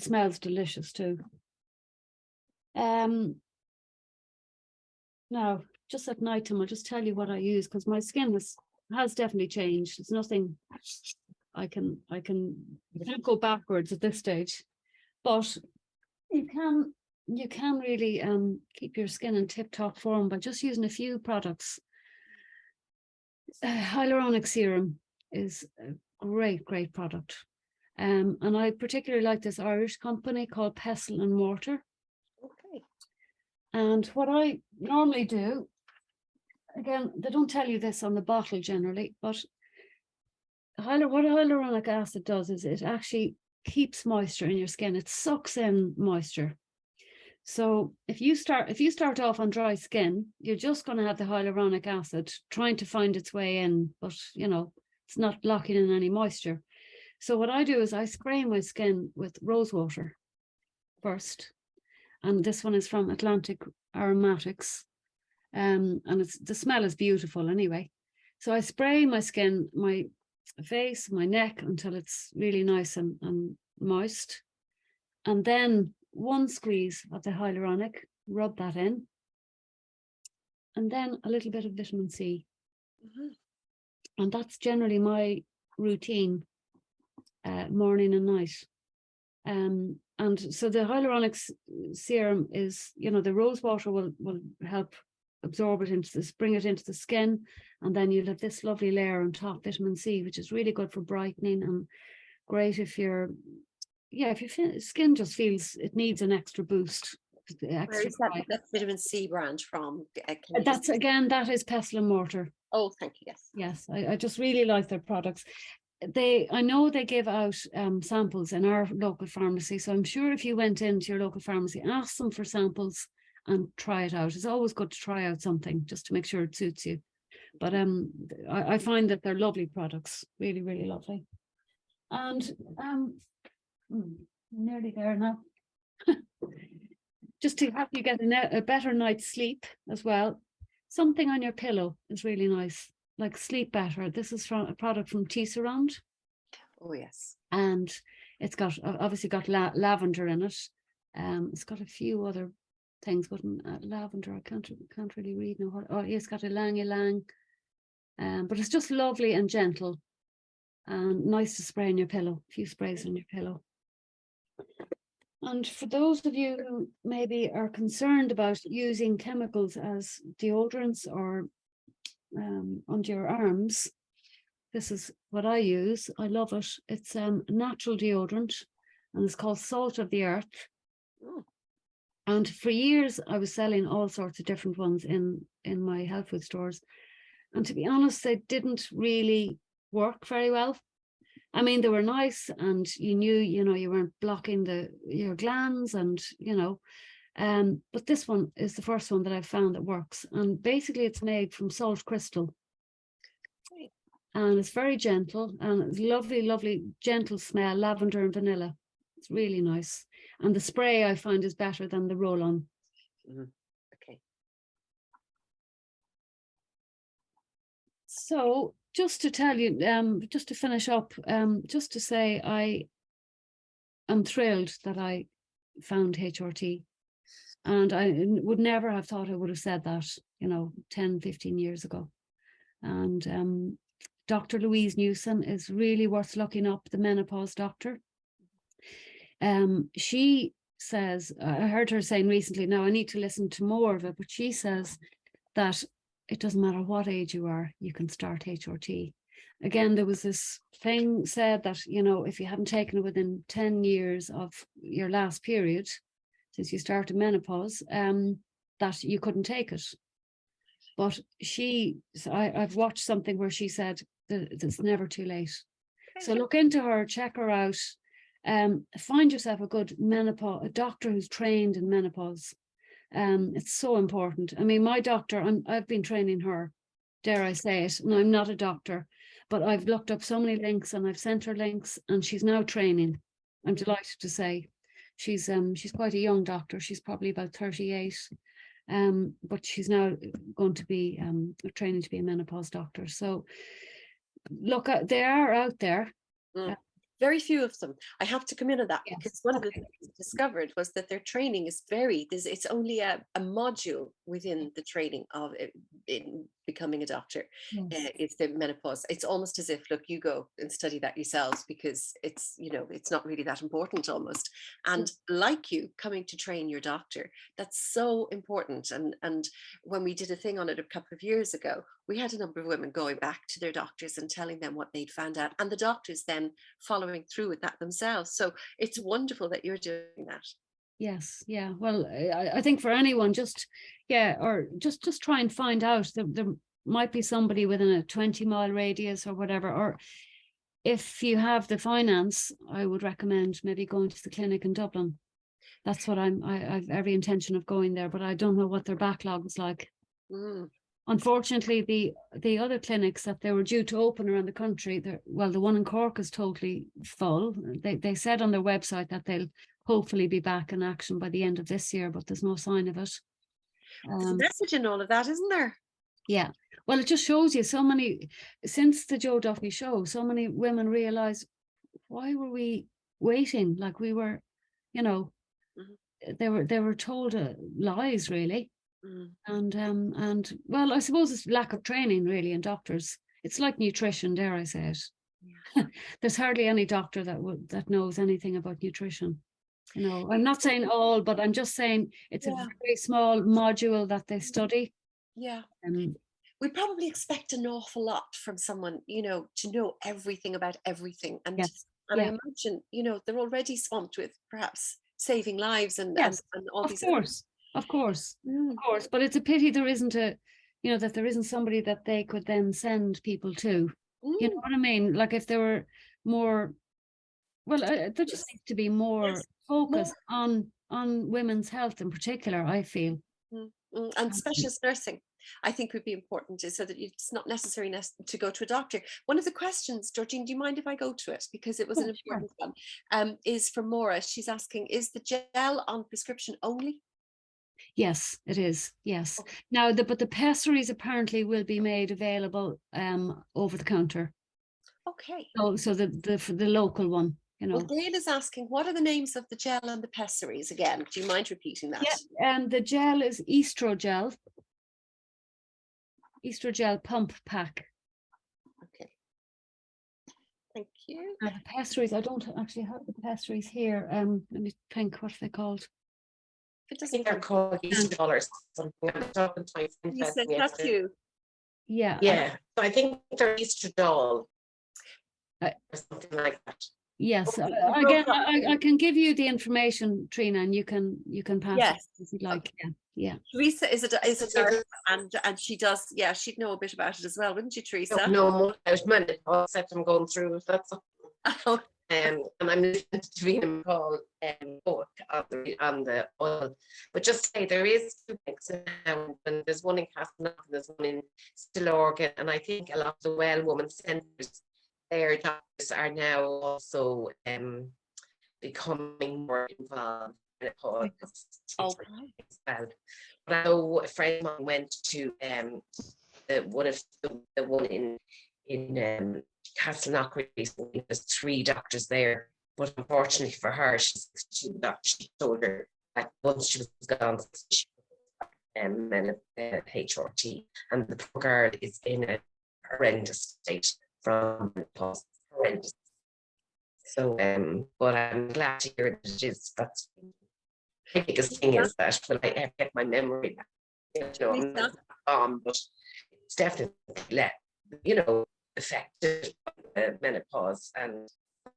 smells delicious too. Now, just at night time, I'll just tell you what I use, because my skin has definitely changed. It's nothing I can't go backwards at this stage, but you can really keep your skin in tip-top form by just using a few products. Hyaluronic serum is a great product. And I particularly like this Irish company called Pestle and Mortar. Okay. And what I normally do, again, they don't tell you this on the bottle generally, but what hyaluronic acid does is it actually keeps moisture in your skin. It sucks in moisture. So if you start off on dry skin, you're just going to have the hyaluronic acid trying to find its way in, but you know, it's not locking in any moisture. So what I do is I spray my skin with rose water first. And this one is from Atlantic Aromatics. And the smell is beautiful anyway. So I spray my skin, my face, my neck until it's really nice and moist. And then one squeeze of the hyaluronic, rub that in. And then a little bit of vitamin C. Mm-hmm. And that's generally my routine, morning and night. And so the hyaluronic serum is, you know, the rose water will help absorb it into this, bring it into the skin, and then you'll have this lovely layer on top, vitamin C, which is really good for brightening and great if your skin just feels it needs an extra boost. Where is that vitamin C brand from? That is Pestle and Mortar. Oh, thank you. Yes, I just really like their products. I know they give out samples in our local pharmacy, so I'm sure if you went into your local pharmacy, ask them for samples and try it out. It's always good to try out something just to make sure it suits you. But I find that they're lovely products, really, really lovely. And nearly there now. Just to help you get a better night's sleep as well. Something on your pillow is really nice. Like Sleep Better. This is from a product from Tisserand. Oh yes. And it's got obviously got lavender in it. It's got a few other things, but lavender I can't really read now. It's got ylang ylang. But it's just lovely and gentle and nice to spray in your pillow. A few sprays on your pillow. And for those of you who maybe are concerned about using chemicals as deodorants or under your arms, this is what I use. I love it. It's a natural deodorant and it's called Salt of the Earth. Oh. And for years I was selling all sorts of different ones in my health food stores, and to be honest, they didn't really work very well. I mean, they were nice and you knew, you weren't blocking your glands and, but this one is the first one that I've found that works. And basically it's made from salt crystal. And it's very gentle and it's lovely, lovely, gentle smell, lavender and vanilla. It's really nice. And the spray I find is better than the roll-on. Mm-hmm. Okay. So just to tell you, just to finish up, just to say I am thrilled that I found HRT. And I would never have thought I would have said that, 10, 15 years ago. And Dr. Louise Newson is really worth looking up, the menopause doctor. She says, I heard her saying recently, now I need to listen to more of it, but she says that it doesn't matter what age you are, you can start HRT. Again, there was this thing said that, if you hadn't taken it within 10 years of your last period, since you started menopause, that you couldn't take it. But I've watched something where she said that it's never too late. Okay. So look into her, check her out. Find yourself a doctor who's trained in menopause. It's so important. I mean, my doctor, I've been training her, dare I say it, and I'm not a doctor, but I've looked up so many links and I've sent her links and she's now training. I'm delighted to say She's quite a young doctor. She's probably about 38. But she's now going to be training to be a menopause doctor. So look, they are out there. Very few of them. I have to come in on that, Yes. because one of the things I discovered was that their training is it's only a module within the training of in becoming a doctor. Yes. It's the menopause. It's almost as if, look, you go and study that yourselves, because it's, you know, it's not really that important almost. And like you coming to train your doctor, that's so important. And when we did a thing on it a couple of years ago, we had a number of women going back to their doctors and telling them what they'd found out, and the doctors then following through with that themselves. So it's wonderful that you're doing that. Yes, yeah. Well, I think for anyone, just try and find out. There might be somebody within a 20-mile radius or whatever. Or if you have the finance, I would recommend maybe going to the clinic in Dublin. That's what I've every intention of going there, but I don't know what their backlog is like. Unfortunately, the other clinics that they were due to open around the country, the one in Cork is totally full. They said on their website that they'll hopefully be back in action by the end of this year, but there's no sign of it. There's a message in all of that, isn't there? Yeah. Well, it just shows you so many, since the Joe Duffy show, so many women realize, why were we waiting? Like we were, you know, they were told lies, really. And well, I suppose it's lack of training really in doctors. It's like nutrition, dare I say it. There's hardly any doctor that knows anything about nutrition. You know, I'm not saying all, but I'm just saying it's a very small module that they study. Yeah. We probably expect an awful lot from someone, you know, to know everything about everything. And I imagine, you know, they're already swamped with perhaps saving lives and all these. Of course. But it's a pity there isn't that there isn't somebody that they could then send people to. You know what I mean? Like if there were more, well, there just needs to be more focus on women's health in particular, I feel. And specialist nursing, I think, would be important, so that it's not necessary to go to a doctor. One of the questions, Georgina, do you mind if I go to it? Because it was an important one, is from Maura. She's asking, is the gel on prescription only? Yes, it is. Yes. Okay. Now, but the pessaries apparently will be made available over the counter. Okay. So the local one, you know. Well, Gail is asking, what are the names of the gel and the pessaries again? Do you mind repeating that? Yeah, the gel is Estrogel pump pack. Okay. Thank you. Now the pessaries, I don't actually have the pessaries here. Let me think, what are they called? I think they're called Estrogel or something. I'm talking to my friend. You said that's you. Yeah. Yeah. So I think they're Estrogel or something like that. Yes. Again, I can give you the information, Trina, and you can pass it if you'd like. Okay. Yeah. Teresa is a nurse, and she does. Yeah, she'd know a bit about it as well, wouldn't you, Teresa? No more about menopause. I'm going through it. That's all. And I'm listening to Vina Paul book on the oil. But just say there is two things now, and there's one in Castleknock and there's one in Stillorgan, and I think a lot of the well woman centres, their doctors are now also becoming more involved in menopause. Okay. Well. But I know a friend of mine went to the one in Castleknock recently. There's 3 doctors there, but unfortunately for her, she told her that once she was gone, she was HRT, and the poor girl is in a horrendous state from menopause. Horrendous. So, but I'm glad to hear that it is. That's the biggest thing is that when I get my memory back, you know, I'm not but it's definitely affected by menopause. And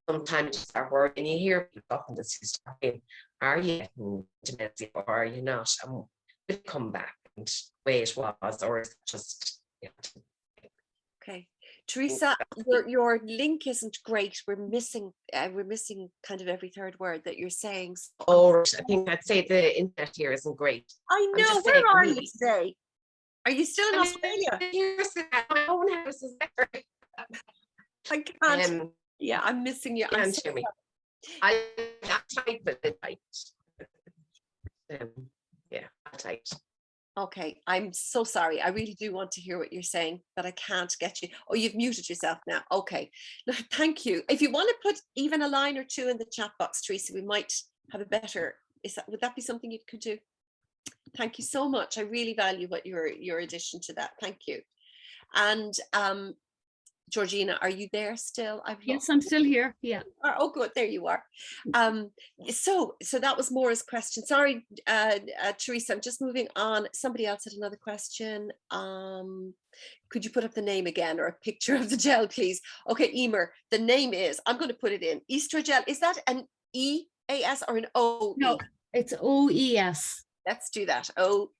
sometimes you start worrying, you hear people talking this saying, are you getting dementia or are you not? And will it come back and the way it was, or is it just Okay. Teresa, your link isn't great. We're missing kind of every third word that you're saying. So I think I'd say the internet here isn't great. I know. Where are you today? Are you still in Australia? My own house is there. I can't. Yeah, I'm missing you. Can't hear me. I'm tight, but I'm tight. Yeah, I'm tight. Okay, I'm so sorry. I really do want to hear what you're saying, but I can't get you. Oh, you've muted yourself now. Okay, no, thank you. If you want to put even a line or two in the chat box, Teresa, we might have a better. Would that be something you could do? Thank you so much. I really value what your addition to that. Thank you. And Georgina, are you there still? Yes, I'm still here. Yeah. Oh, good. There you are. So that was Maura's question. Sorry, Teresa, I'm just moving on. Somebody else had another question. Could you put up the name again or a picture of the gel, please? Okay, Emer, the name is, I'm going to put it in. Estrogel. Is that an E-A-S or an O-E? No, it's O-E-S. Let's do that. O-E-S-T-R-O-G-E-L.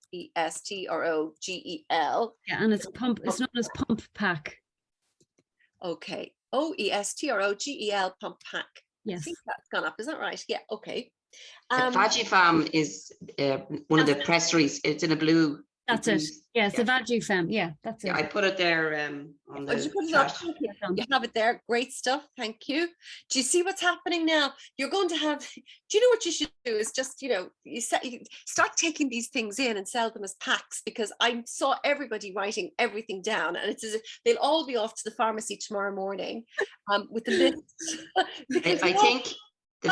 Yeah, and it's known as pump pack. Okay. O-E-S-T-R-O-G-E-L pump pack. Yes. I think that's gone up. Is that right? Yeah. Okay. Vagifam is one of the presseries. It's in a blue. That's it. Yeah, it's a Vagifem. Yeah, that's it. I put it there on the chat. You have it there. Great stuff. Thank you. Do you see what's happening now? You're going to have, do you know what you should do is just, you start taking these things in and sell them as packs, because I saw everybody writing everything down, and it's as if they'll all be off to the pharmacy tomorrow morning with the list. I think you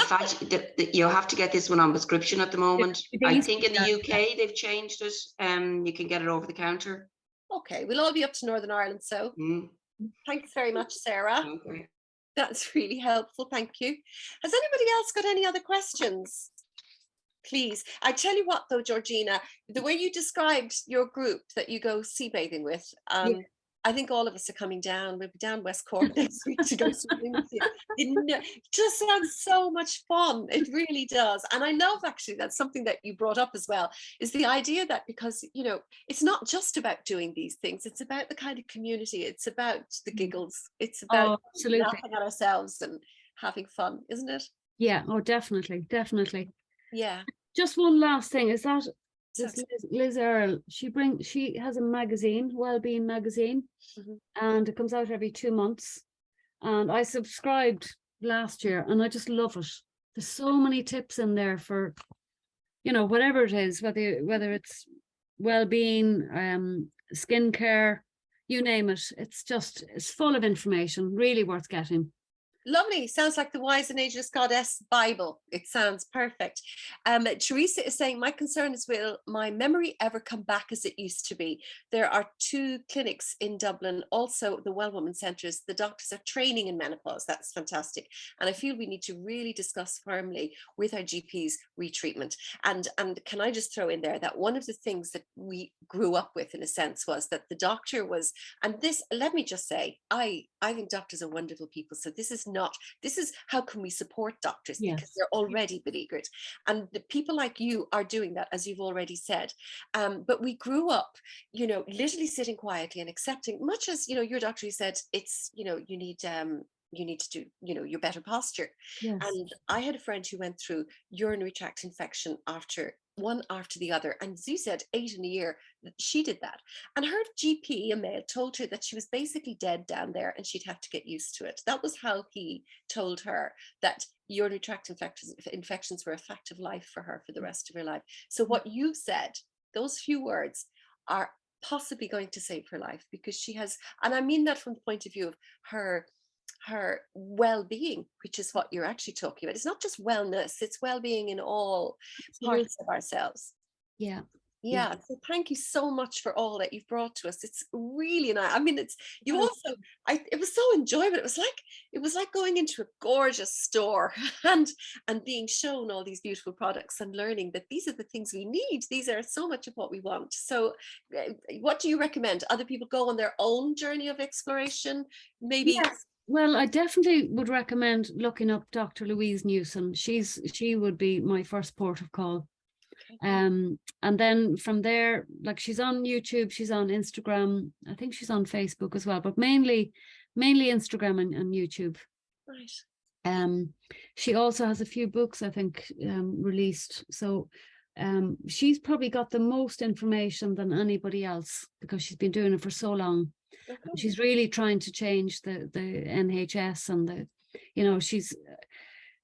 have to get this one on prescription at the moment. I think in the UK they've changed it. You can get it over the counter. Okay, we'll all be up to Northern Ireland, so thanks very much, Sarah. Okay. That's really helpful. Thank you. Has anybody else got any other questions? Please. I tell you what, though, Georgina, the way you described your group that you go sea bathing with, I think all of us are coming down. We'll be down West Cork next week to go swimming with you. It just sounds so much fun. It really does. And I love, actually, that's something that you brought up as well, is the idea that, because, it's not just about doing these things. It's about the kind of community. It's about the giggles. It's about laughing at ourselves and having fun, isn't it? Yeah. Oh, definitely. Definitely. Yeah. Just one last thing is that Liz Earle, she has a magazine, Wellbeing magazine, and it comes out every 2 months. And I subscribed last year, and I just love it. There's so many tips in there for, whatever it is, whether it's well-being, skincare, you name it. It's full of information, really worth getting. Lovely. Sounds like the Wise and Ageless Goddess Bible. It sounds perfect. Teresa is saying, my concern is, will my memory ever come back as it used to be? There are 2 clinics in Dublin, also the Well Woman Centres. The doctors are training in menopause. That's fantastic. And I feel we need to really discuss firmly with our GPs retreatment. And can I just throw in there that one of the things that we grew up with, in a sense, was that the doctor was, and this, let me just say, I think doctors are wonderful people. So this is how can we support doctors, because they're already beleaguered, and the people like you are doing that, as you've already said. But we grew up, literally sitting quietly and accepting, much as your doctor said, it's you need to do your better posture. Yes. And I had a friend who went through urinary tract infection one after the other, and as you said, 8 in a year. She did that, and her GP, a male, told her that she was basically dead down there and she'd have to get used to it. That was how he told her that urinary tract infections were a fact of life for her for the rest of her life. So what you said, those few words, are possibly going to save her life, because she has, and I mean that from the point of view of her well-being, which is what you're actually talking about. It's not just wellness, it's well-being in all parts of ourselves. Yeah, so thank you so much for all that you've brought to us. It's really nice. I mean, it was so enjoyable. It was like going into a gorgeous store and being shown all these beautiful products and learning that these are the things we need. These are so much of what we want. So what do you recommend? Other people go on their own journey of exploration, maybe? Yes. Well, I definitely would recommend looking up Dr. Louise Newson. She would be my first port of call. And then from there, like, she's on YouTube, she's on Instagram, I think she's on Facebook as well, but mainly Instagram and YouTube. Right. She also has a few books, I think, released. So she's probably got the most information than anybody else, because she's been doing it for so long. Okay. She's really trying to change the NHS, and she's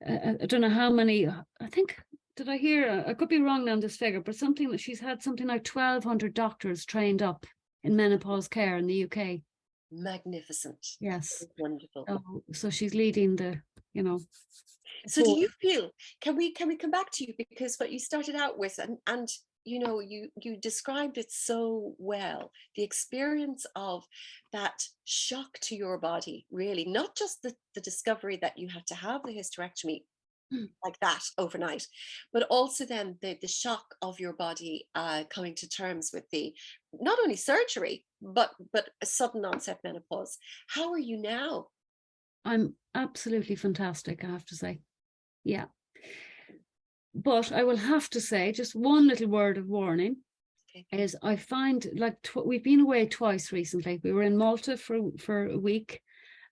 I don't know how many, I think, did I hear, I could be wrong on this figure, but something that she's had something like 1,200 doctors trained up in menopause care in the UK. Magnificent. Yes. Wonderful. So she's leading the, So do you feel, can we come back to you, because what you started out with, and you described it so well, the experience of that shock to your body, really, not just the discovery that you had to have the hysterectomy like that overnight, but also then the shock of your body coming to terms with the not only surgery but a sudden onset menopause. How are you now? I'm absolutely fantastic, I have to say. Yeah. But I will have to say, just one little word of warning, is I find, like, we've been away twice recently. We were in Malta for a week,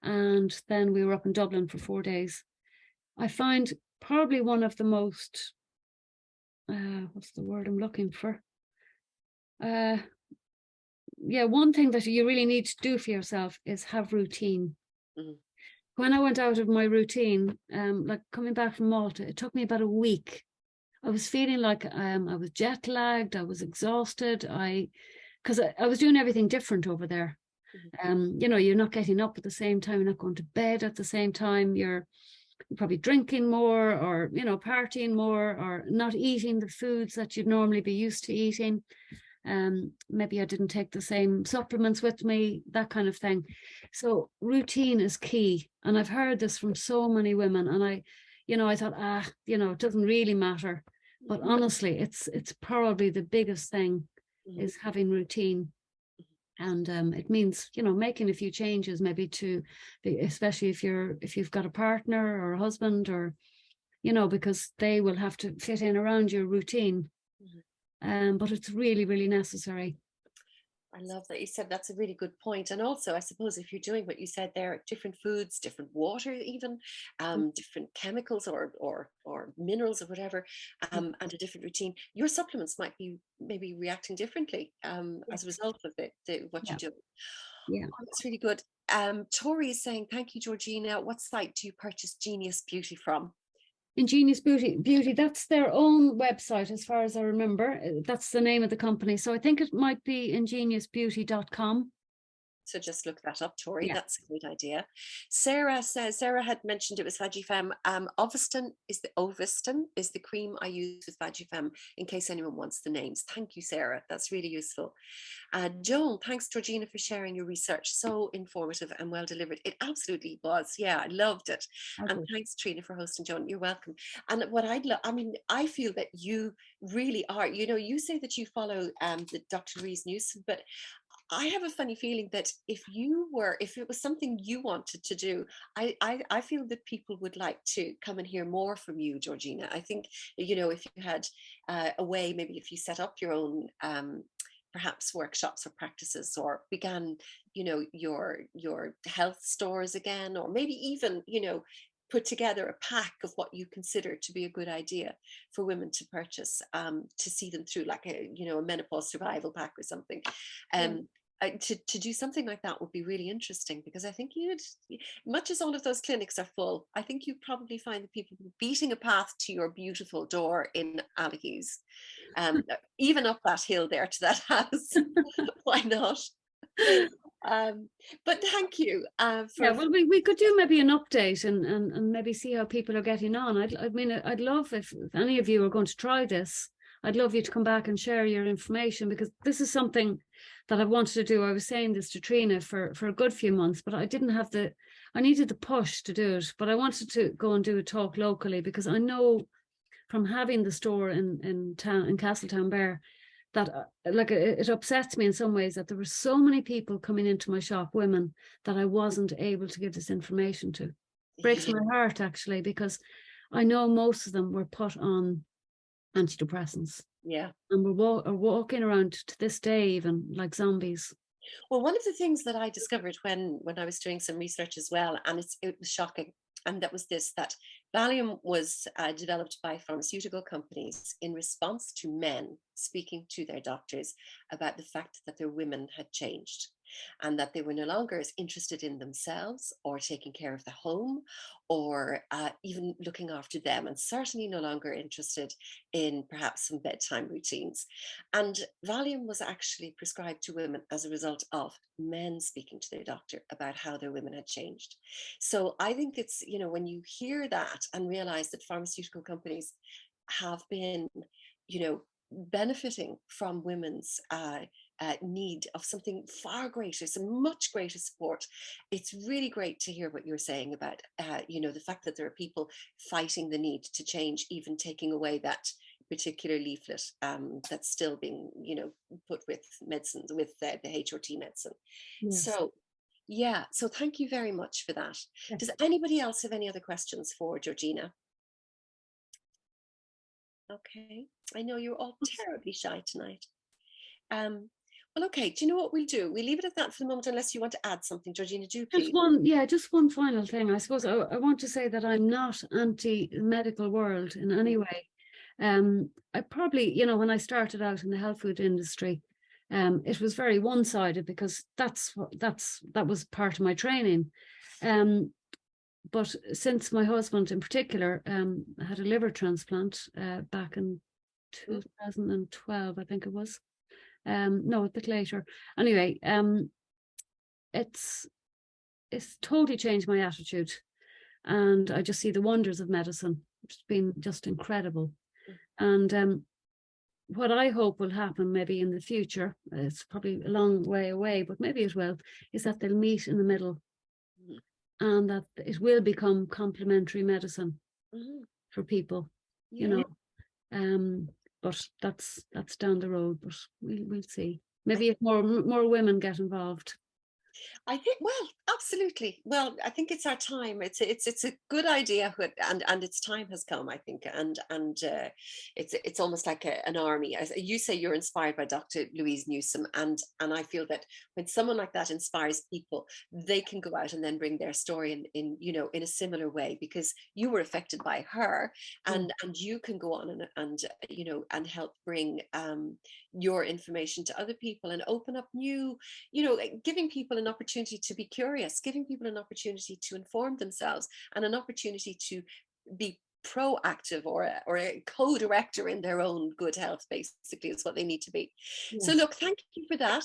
and then we were up in Dublin for 4 days. I find probably one of the most, what's the word I'm looking for? One thing that you really need to do for yourself is have routine. Mm-hmm. When I went out of my routine, like coming back from Malta, it took me about a week. I was feeling like I was jet lagged, I was exhausted, because I was doing everything different over there. Mm-hmm. You're not getting up at the same time, you're not going to bed at the same time, you're probably drinking more, or partying more, or not eating the foods that you'd normally be used to eating. Maybe I didn't take the same supplements with me, that kind of thing. So routine is key, and I've heard this from so many women, and I thought, it doesn't really matter, but honestly, it's probably the biggest thing, is having routine. And it means, making a few changes, maybe especially if you've got a partner or a husband, or, because they will have to fit in around your routine. But it's really, really necessary. I love that you said that's a really good point. And also, I suppose, if you're doing what you said there, different foods, different water, even different chemicals or minerals or whatever, and a different routine, your supplements might be maybe reacting differently as a result of what you do. Yeah, that's really good. Tori is saying, thank you, Georgina. What site do you purchase Genius Beauty from? Ingenious Beauty, that's their own website, as far as I remember. That's the name of the company. So I think it might be ingeniousbbeauty.com. So just look that up, Tori. Yeah. That's a good idea. Sarah says, Sarah had mentioned it was Vagifem. Oveston is the cream I use with Vagifem, in case anyone wants the names. Thank you, Sarah. That's really useful. Joan, thanks, Georgina, for sharing your research. So informative and well delivered. It absolutely was. Yeah, I loved it. Okay. And thanks, Trina, for hosting, Joan. You're welcome. And what I feel that you really are, you say that you follow the Dr. Rees Newson, but I have a funny feeling that if it was something you wanted to do, I feel that people would like to come and hear more from you, Georgina. I think, if you had a way, maybe if you set up your own perhaps workshops or practices, or began, your health stores again, or maybe even, put together a pack of what you consider to be a good idea for women to purchase, to see them through, like a menopause survival pack or something. To do something like that would be really interesting, because I think much as all of those clinics are full, I think you'd probably find the people beating a path to your beautiful door in Allihies, even up that hill there to that house. Why not? But thank you. We could do maybe an update and maybe see how people are getting on. I'd love, if any of you are going to try this, I'd love you to come back and share your information, because this is something that I wanted to do. I was saying this to Trina for a good few months, but I didn't have I needed the push to do it. But I wanted to go and do a talk locally, because I know from having the store in Castletownbere that it upsets me in some ways that there were so many people coming into my shop, women, that I wasn't able to give this information to. It breaks my heart, actually, because I know most of them were put on antidepressants. Yeah. And we're walking around to this day even like zombies. Well, one of the things that I discovered when I was doing some research as well, and it was shocking, and that was that Valium was developed by pharmaceutical companies in response to men speaking to their doctors about the fact that their women had changed. and that they were no longer as interested in themselves or taking care of the home or even looking after them, and certainly no longer interested in perhaps some bedtime routines. And Valium was actually prescribed to women as a result of men speaking to their doctor about how their women had changed. So I think it's, you know, when you hear that and realize that pharmaceutical companies have been, you know, benefiting from women's need of something far greater, some much greater support. It's really great to hear what you're saying about, you know, the fact that there are people fighting the need to change, even taking away that particular leaflet that's still being, you know, put with medicines, with the HRT medicine. Yes. So, yeah, so thank you very much for that. Yes. Does anybody else have any other questions for Georgina? Okay, I know you're all terribly shy tonight. Well, okay, do you know what we'll do? We'll leave it at that for the moment, unless you want to add something. Georgina, do please. Just one final thing. I suppose I want to say that I'm not anti-medical world in any way. I probably, you know, when I started out in the health food industry, it was very one-sided because that was part of my training. But since my husband in particular had a liver transplant back in 2012, I think it was. No, a bit later. Anyway, it's totally changed my attitude, and I just see the wonders of medicine. It's been just incredible. And what I hope will happen maybe in the future, it's probably a long way away, but maybe it will, is that they'll meet in the middle, and that it will become complementary medicine for people, you know. But that's down the road, but we'll see. Maybe if more women get involved. I think, well, absolutely. Well, I think it's our time. It's a good idea, and its time has come, I think. And it's almost like an army. As you say, you're inspired by Dr. Louise Newsom, and I feel that when someone like that inspires people, they can go out and then bring their story in you know, in a similar way, because you were affected by her, and you can go on and you know, and help bring your information to other people and open up new, you know, giving people an opportunity to be curious, giving people an opportunity to inform themselves, and an opportunity to be proactive or a co-director in their own good health, basically, is what they need to be. So look, thank you for that.